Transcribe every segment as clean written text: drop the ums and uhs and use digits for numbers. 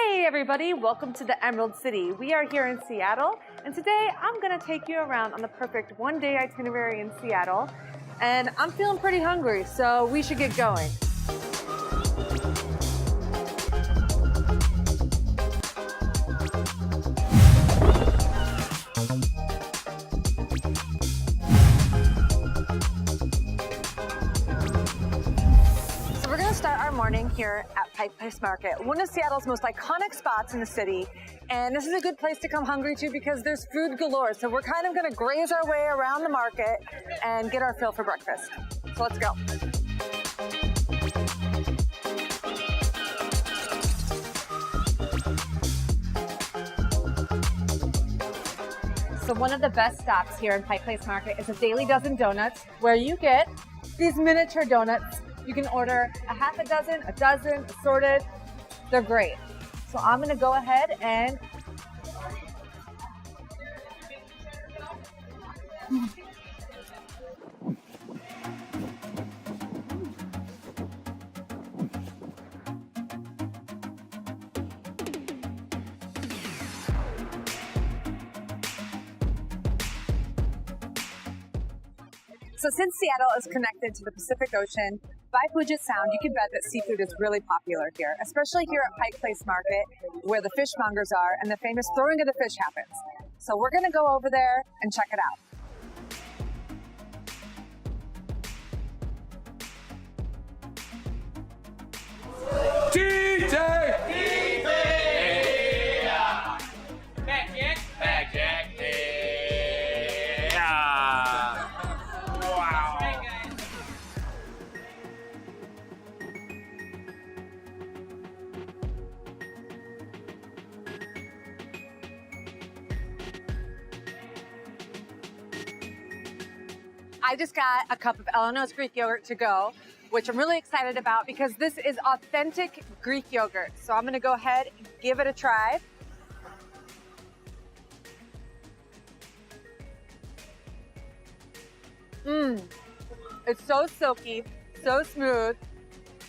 Hey everybody, welcome to the Emerald City. We are here in Seattle, and today I'm gonna take you around on the perfect one-day itinerary in Seattle. And I'm feeling pretty hungry, so we should get going. Start our morning here at Pike Place Market, one of Seattle's most iconic spots in the city. And this is a good place to come hungry to because there's food galore. So we're kind of going to graze our way around the market and get our fill for breakfast. So let's go. So one of the best stops here in Pike Place Market is a Daily Dozen Donuts, where you get these miniature donuts. You can order a half a dozen, assorted. They're great. So I'm gonna go ahead and So since Seattle is connected to the Pacific Ocean by Puget Sound, you can bet that seafood is really popular here, especially here at Pike Place Market, where the fishmongers are and the famous throwing of the fish happens. So we're gonna go over there and check it out. I just got a cup of Eleanor's Greek yogurt to go, which I'm really excited about because this is authentic Greek yogurt. So I'm gonna go ahead and give it a try. It's so silky, so smooth.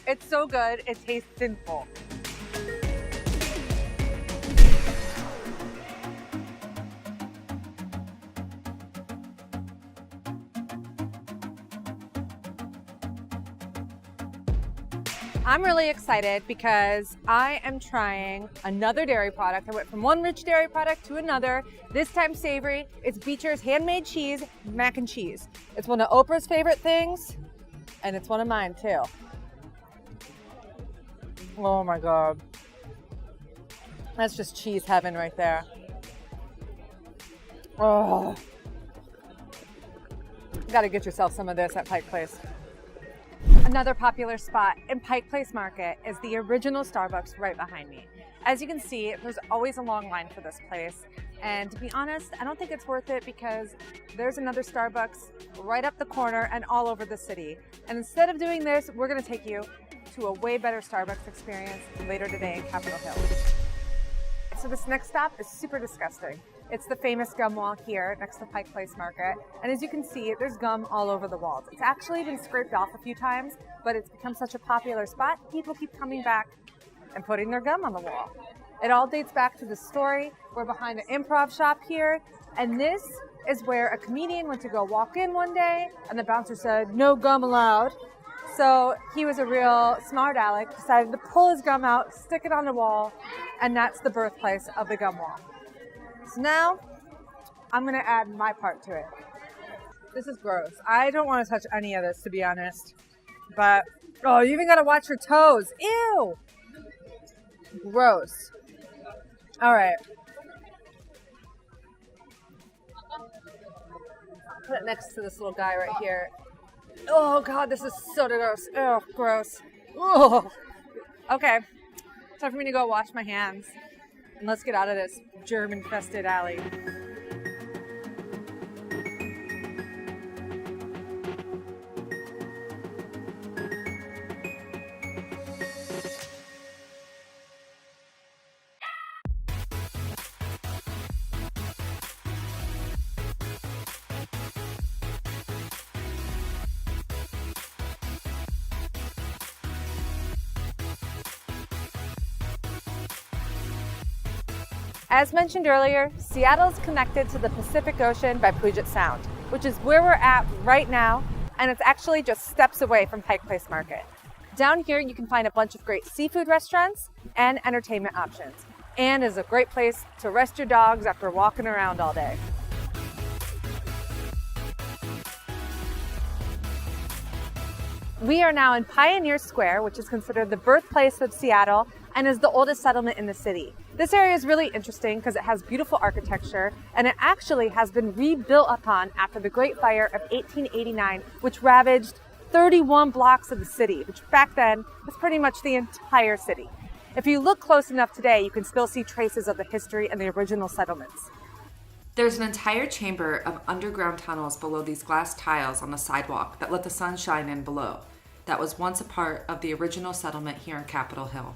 It's so good, it tastes sinful. I'm really excited because I am trying another dairy product. I went from one rich dairy product to another, this time savory. It's Beecher's handmade cheese, mac and cheese. It's one of Oprah's favorite things, and it's one of mine too. Oh my God. That's just cheese heaven right there. Oh. You gotta get yourself some of this at Pike Place. Another popular spot in Pike Place Market is the original Starbucks right behind me. As you can see, there's always a long line for this place. And to be honest, I don't think it's worth it because there's another Starbucks right up the corner and all over the city. And instead of doing this, we're gonna take you to a way better Starbucks experience later today in Capitol Hill. So this next stop is super disgusting. It's the famous gum wall here next to Pike Place Market. And as you can see, there's gum all over the walls. It's actually been scraped off a few times, but it's become such a popular spot, people keep coming back and putting their gum on the wall. It all dates back to the story. We're behind an improv shop here, and this is where a comedian went to go walk in one day, and the bouncer said, "No gum allowed." So he was a real smart aleck, decided to pull his gum out, stick it on the wall, and that's the birthplace of the gum wall. So now, I'm gonna add my part to it. This is gross. I don't wanna touch any of this, to be honest. But, oh, you even gotta watch your toes. Ew! Gross. All right. Put it next to this little guy right here. Oh God, this is so gross. Oh, gross. Oh. Okay, time for me to go wash my hands. And let's get out of this germ-infested alley. As mentioned earlier, Seattle is connected to the Pacific Ocean by Puget Sound, which is where we're at right now, and it's actually just steps away from Pike Place Market. Down here, you can find a bunch of great seafood restaurants and entertainment options, and is a great place to rest your dogs after walking around all day. We are now in Pioneer Square, which is considered the birthplace of Seattle and is the oldest settlement in the city. This area is really interesting because it has beautiful architecture, and it actually has been rebuilt upon after the Great Fire of 1889, which ravaged 31 blocks of the city, which back then was pretty much the entire city. If you look close enough today, you can still see traces of the history and the original settlements. There's an entire chamber of underground tunnels below these glass tiles on the sidewalk that let the sun shine in below. That was once a part of the original settlement here in Capitol Hill.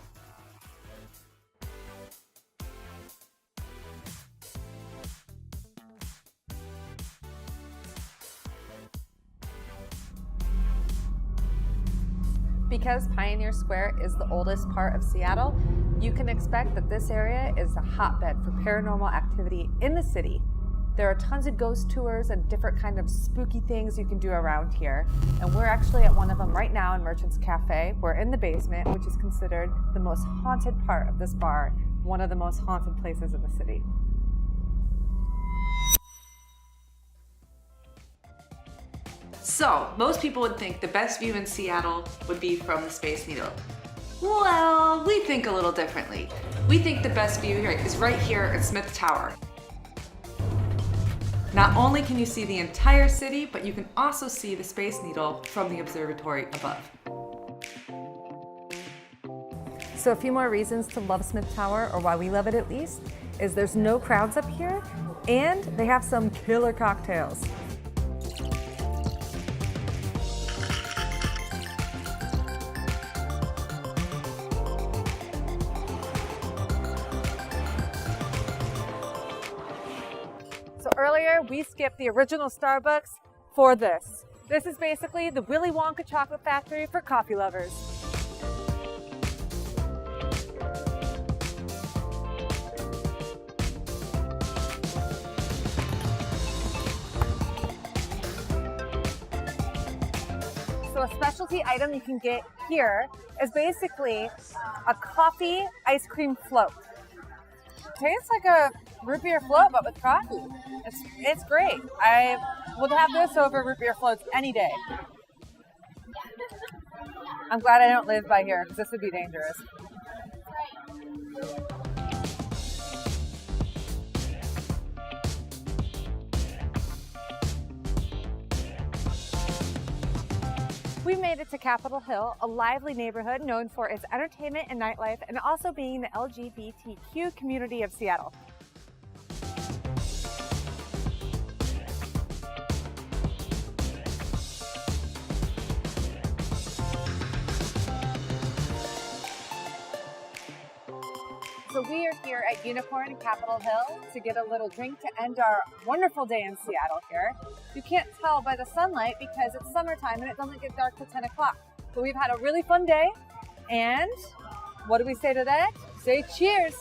Because Pioneer Square is the oldest part of Seattle, you can expect that this area is a hotbed for paranormal activity in the city. There are tons of ghost tours and different kind of spooky things you can do around here. And we're actually at one of them right now in Merchant's Cafe. We're in the basement, which is considered the most haunted part of this bar, one of the most haunted places in the city. So, most people would think the best view in Seattle would be from the Space Needle. Well, we think a little differently. We think the best view here is right here at Smith Tower. Not only can you see the entire city, but you can also see the Space Needle from the observatory above. So a few more reasons to love Smith Tower, or why we love it at least, is there's no crowds up here, and they have some killer cocktails. So earlier, we skipped the original Starbucks for this. This is basically the Willy Wonka chocolate factory for coffee lovers. So a specialty item you can get here is basically a coffee ice cream float. Tastes like a root beer float, but with coffee. It's great. I would have this over root beer floats any day. I'm glad I don't live by here because this would be dangerous. We made it to Capitol Hill, a lively neighborhood known for its entertainment and nightlife, and also being the LGBTQ community of Seattle. So we are here at Unicorn in Capitol Hill to get a little drink to end our wonderful day in Seattle here. You can't tell by the sunlight because it's summertime and it doesn't get dark till 10 o'clock. But we've had a really fun day, and what do we say to that? Say cheers!